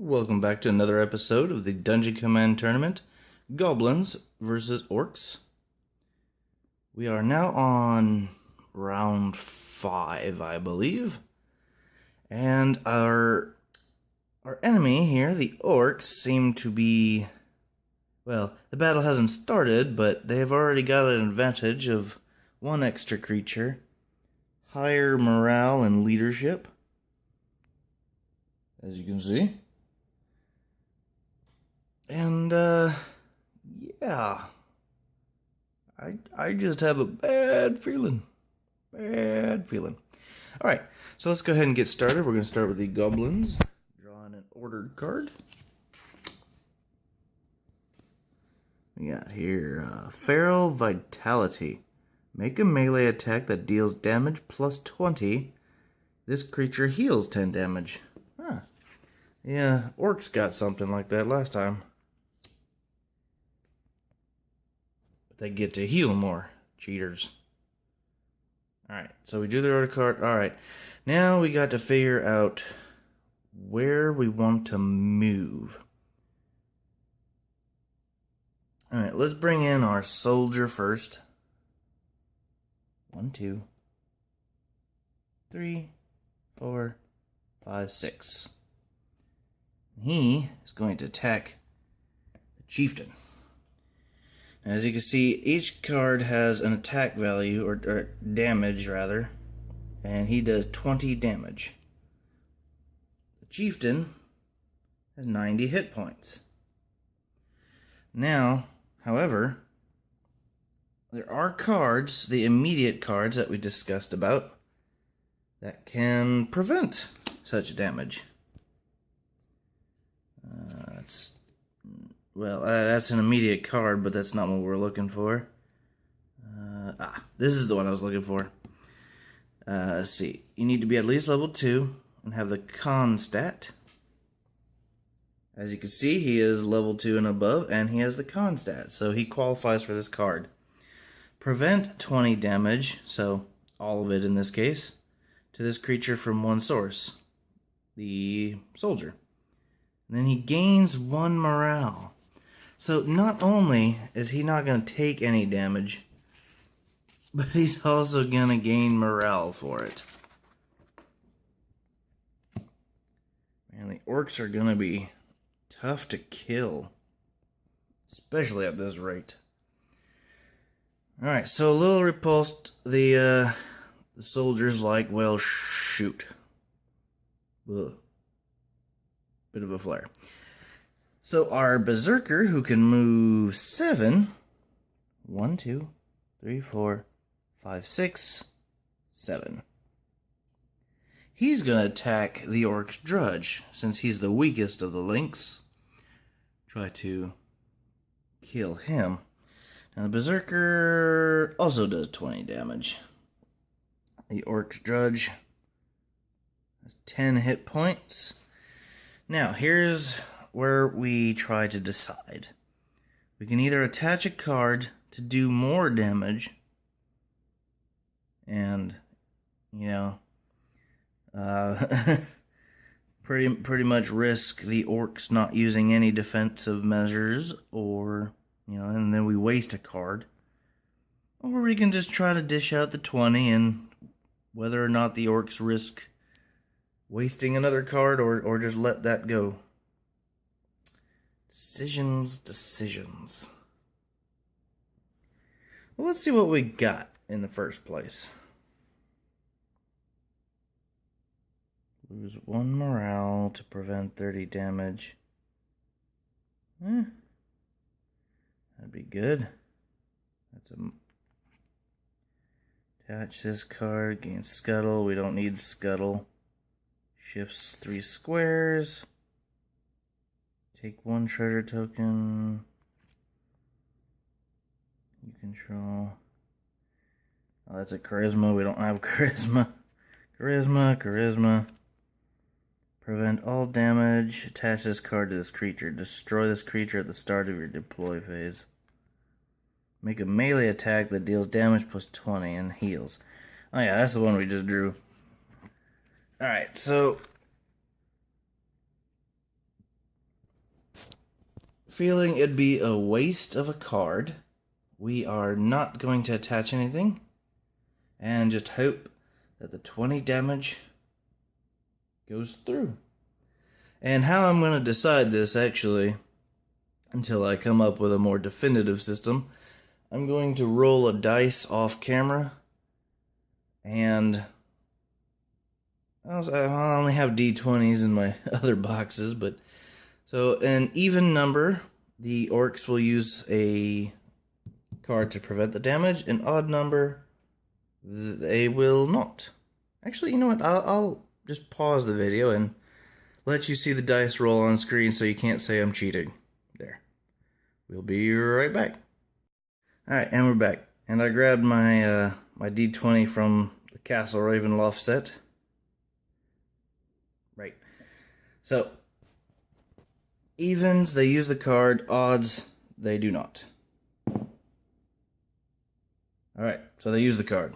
Welcome back to another episode of the Dungeon Command Tournament, Goblins versus Orcs. We are now on round 5, I believe. And our enemy here, the Orcs, seem to be... Well, the battle hasn't started, but they have already got an advantage of one extra creature. Higher morale and leadership, as you can see. And, yeah. I just have a bad feeling. Alright, so let's go ahead and get started. We're going to start with the Goblins. Drawing an ordered card. We got here, Feral Vitality. Make a melee attack that deals damage plus 20. This creature heals 10 damage. Huh. Yeah, Orcs got something like that last time. They get to heal more. Cheaters. Alright, so we do the order card. Alright, now we got to figure out where we want to move. Alright, let's bring in our soldier first. 1, 2, 3, 4, 5, 6. He is going to attack the chieftain. As you can see, each card has an attack value, or damage rather, and he does 20 damage. The chieftain has 90 hit points. Now, however, there are cards, the immediate cards that we discussed about, that can prevent such damage. That's an immediate card, but that's not what we're looking for. This is the one I was looking for. Let's see. You need to be at least level 2 and have the con stat. As you can see, he is level 2 and above, and he has the con stat, so he qualifies for this card. Prevent 20 damage, so all of it in this case, to this creature from one source, the soldier. And then he gains 1 morale. So not only is he not going to take any damage, but he's also going to gain morale for it. Man, the orcs are going to be tough to kill, especially at this rate. Alright, so a little repulsed. The soldiers like, well, shoot. Ugh. Bit of a flare. So our berserker, who can move 7, 1, 2, 3, 4, 5, 6, 7. He's going to attack the orc's drudge, since he's the weakest of the links. Try to kill him. Now the berserker also does 20 damage. The orc's drudge has 10 hit points. Now here's where we try to decide. We can either attach a card to do more damage and, pretty much risk the orcs not using any defensive measures, or, and then we waste a card. Or we can just try to dish out the 20, and whether or not the orcs risk wasting another card or just let that go. Decisions. Well, let's see what we got in the first place. Lose 1 morale to prevent 30 damage. That'd be good. Attach this card, gain scuttle. We don't need scuttle. Shifts 3 squares. Take 1 treasure token. You control. Oh, that's a charisma. We don't have charisma. Charisma. Prevent all damage. Attach this card to this creature. Destroy this creature at the start of your deploy phase. Make a melee attack that deals damage plus 20 and heals. Oh yeah, that's the one we just drew. Alright, so feeling it'd be a waste of a card, we are not going to attach anything and just hope that the 20 damage goes through. And how I'm going to decide this, actually, until I come up with a more definitive system, I'm going to roll a dice off camera, and I only have d20s in my other boxes, but so an even number, the orcs will use a card to prevent the damage. An odd number, they will not. Actually, you know what? I'll just pause the video and let you see the dice roll on screen so you can't say I'm cheating. There. We'll be right back. Alright, and we're back. And I grabbed my my d20 from the Castle Ravenloft set. Right. So, evens, they use the card. Odds, they do not. Alright, so they use the card.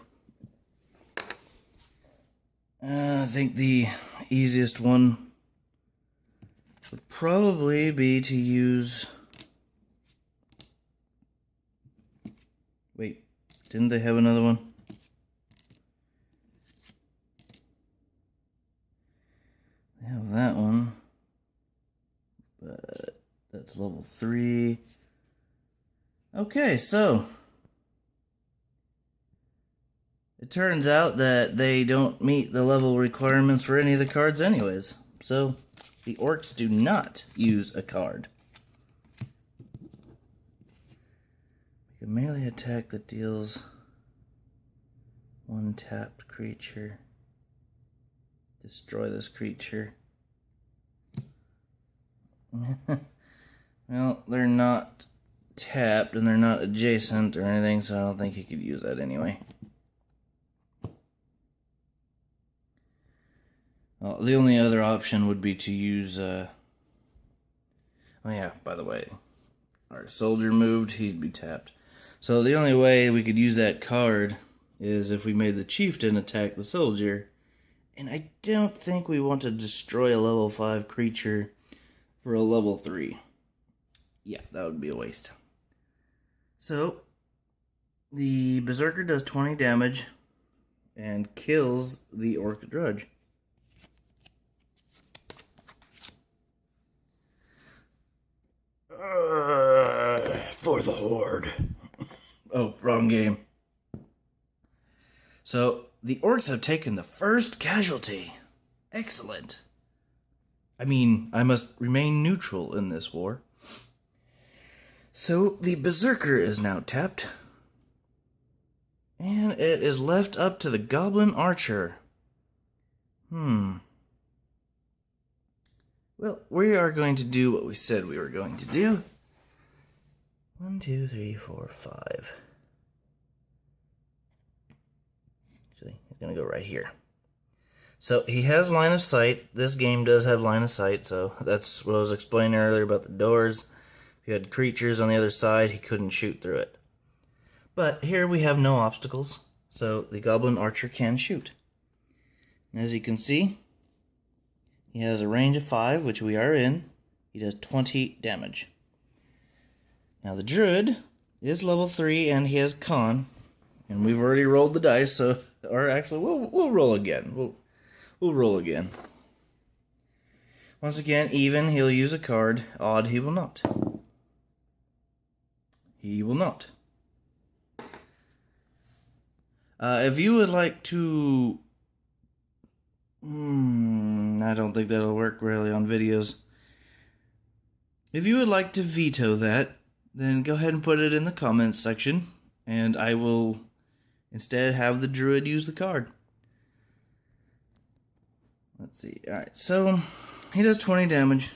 I think the easiest one would probably be to use... Wait, didn't they have another one? They have that one, but that's level 3. Okay, so it turns out that they don't meet the level requirements for any of the cards anyways. So the orcs do not use a card. Make a melee attack that deals 1 tapped creature. Destroy this creature. Well, they're not tapped and they're not adjacent or anything, so I don't think he could use that anyway. Well, the only other option would be to use, oh yeah, by the way, our soldier moved, he'd be tapped. So the only way we could use that card is if we made the chieftain attack the soldier. And I don't think we want to destroy a level 5 creature for a level 3. Yeah, that would be a waste. So, the Berserker does 20 damage and kills the Orc Drudge. For the Horde. Oh, wrong game. So, the orcs have taken the first casualty. Excellent. I mean, I must remain neutral in this war. So, the Berserker is now tapped. And it is left up to the Goblin Archer. Well, we are going to do what we said we were going to do. 1, 2, 3, 4, 5. Actually, he's going to go right here. So he has line of sight. This game does have line of sight, so that's what I was explaining earlier about the doors. If you had creatures on the other side, he couldn't shoot through it. But here we have no obstacles, so the Goblin Archer can shoot. And as you can see, he has a range of 5, which we are in. He does 20 damage. Now the Druid is level 3 and he has Con. And we've already rolled the dice, so... Or actually, we'll roll again. We'll roll again. Once again, even, he'll use a card. Odd, he will not. He will not. If you would like to... I don't think that'll work really on videos. If you would like to veto that, then go ahead and put it in the comments section, and I will instead have the Druid use the card. Let's see. Alright, so he does 20 damage.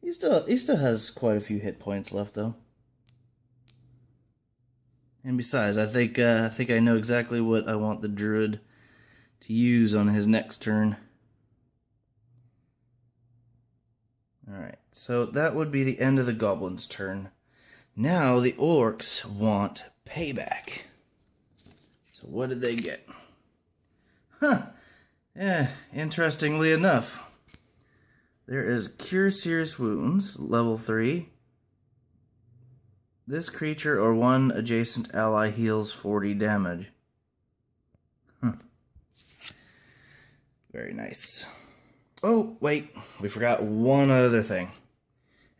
He still has quite a few hit points left, though. And besides, I think I know exactly what I want the Druid to use on his next turn. Alright, so that would be the end of the Goblin's turn. Now the Orcs want payback. So what did they get? Yeah, interestingly enough, there is Cure Serious Wounds, level 3, This creature or one adjacent ally heals 40 damage. Very nice. Oh, wait. We forgot one other thing.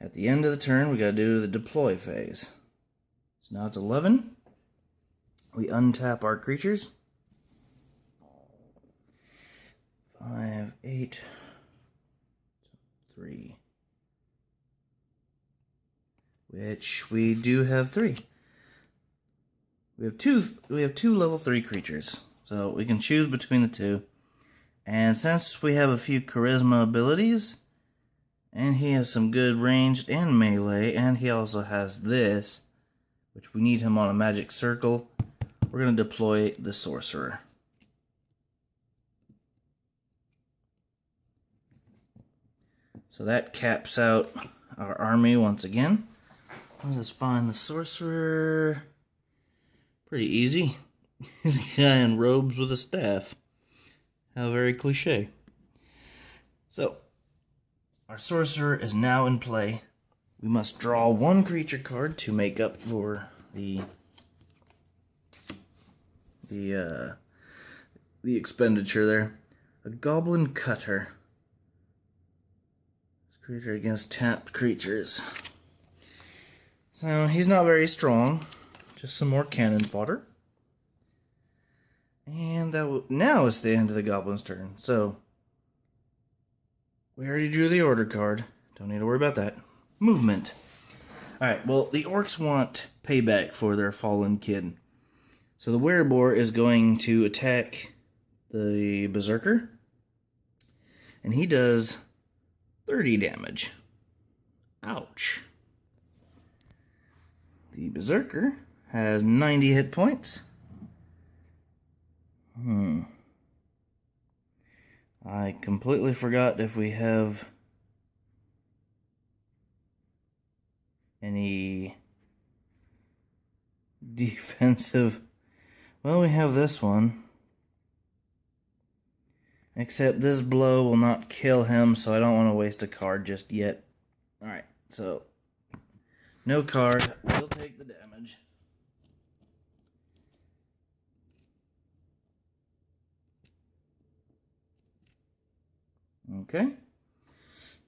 At the end of the turn, we gotta do the deploy phase. So now it's 11. We untap our creatures. 5, 8, 3. Which we do have 3. We have two level 3 creatures. So we can choose between the two. And since we have a few charisma abilities, and he has some good ranged and melee, and he also has this, which we need him on a magic circle, we're going to deploy the sorcerer. So that caps out our army once again. Let us find the sorcerer. Pretty easy. He's a guy in robes with a staff. How very cliche. So, our sorcerer is now in play. We must draw one creature card to make up for the expenditure there. A goblin cutter. This creature against tapped creatures. So he's not very strong. Just some more cannon fodder. And now it's the end of the goblin's turn. So we already drew the order card. Don't need to worry about that. Movement. Alright, well, the orcs want payback for their fallen kid. So the werebore is going to attack the berserker. And he does 30 damage. Ouch. The berserker has 90 hit points. I completely forgot if we have any defensive. Well, we have this one. Except this blow will not kill him, so I don't want to waste a card just yet. Alright, so no card. We'll take the damage. Okay.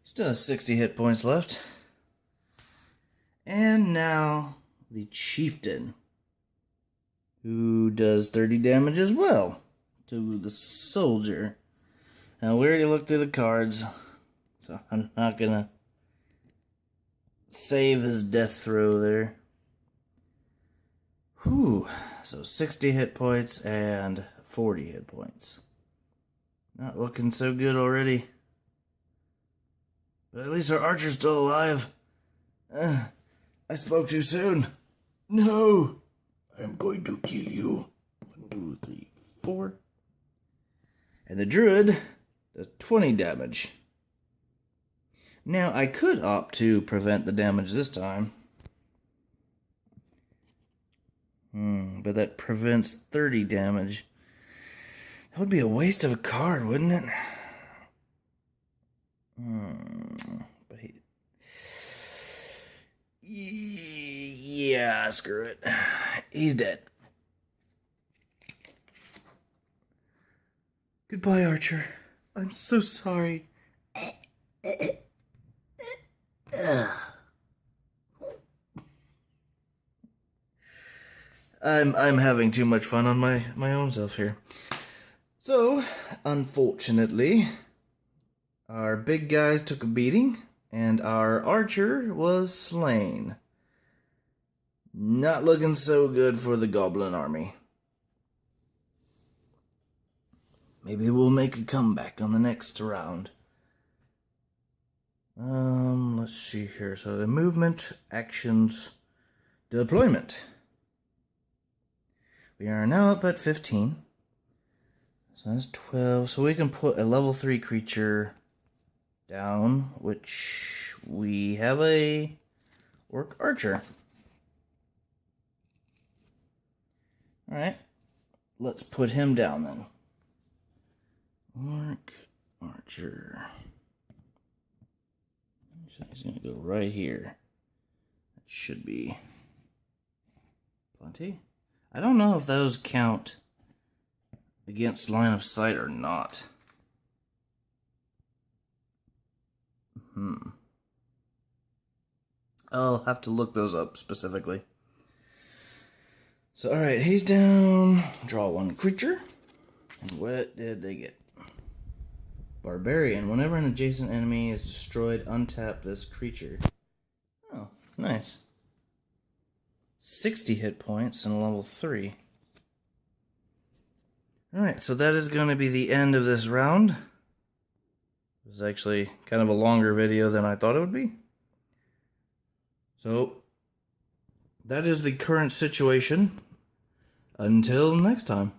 Still has 60 hit points left. And now the chieftain, who does 30 damage as well to the soldier. Now we already looked through the cards, so I'm not gonna save his death throw there. Whew. So 60 hit points and 40 hit points. Not looking so good already. But at least our archer's still alive. I spoke too soon. No! I'm going to kill you. 1, 2, 3, 4. And the druid does 20 damage. Now, I could opt to prevent the damage this time. But that prevents 30 damage. That would be a waste of a card, wouldn't it? But yeah, screw it. He's dead. Goodbye, Archer. I'm so sorry. I'm having too much fun on my own self here. So, unfortunately, our big guys took a beating, and our archer was slain. Not looking so good for the goblin army. Maybe we'll make a comeback on the next round. Let's see here. So the movement, actions, deployment. We are now up at 15. So that's 12. So we can put a level 3 creature down, which we have a orc archer. Alright. Let's put him down then. Orc archer. He's going to go right here. That should be Plenty. I don't know if those count against line of sight or not. I'll have to look those up specifically. So, alright, he's down. Draw one creature. And what did they get? Barbarian. Whenever an adjacent enemy is destroyed, untap this creature. Oh, nice. 60 hit points and level 3. Alright, so that is going to be the end of this round. It was actually kind of a longer video than I thought it would be. So, that is the current situation. Until next time.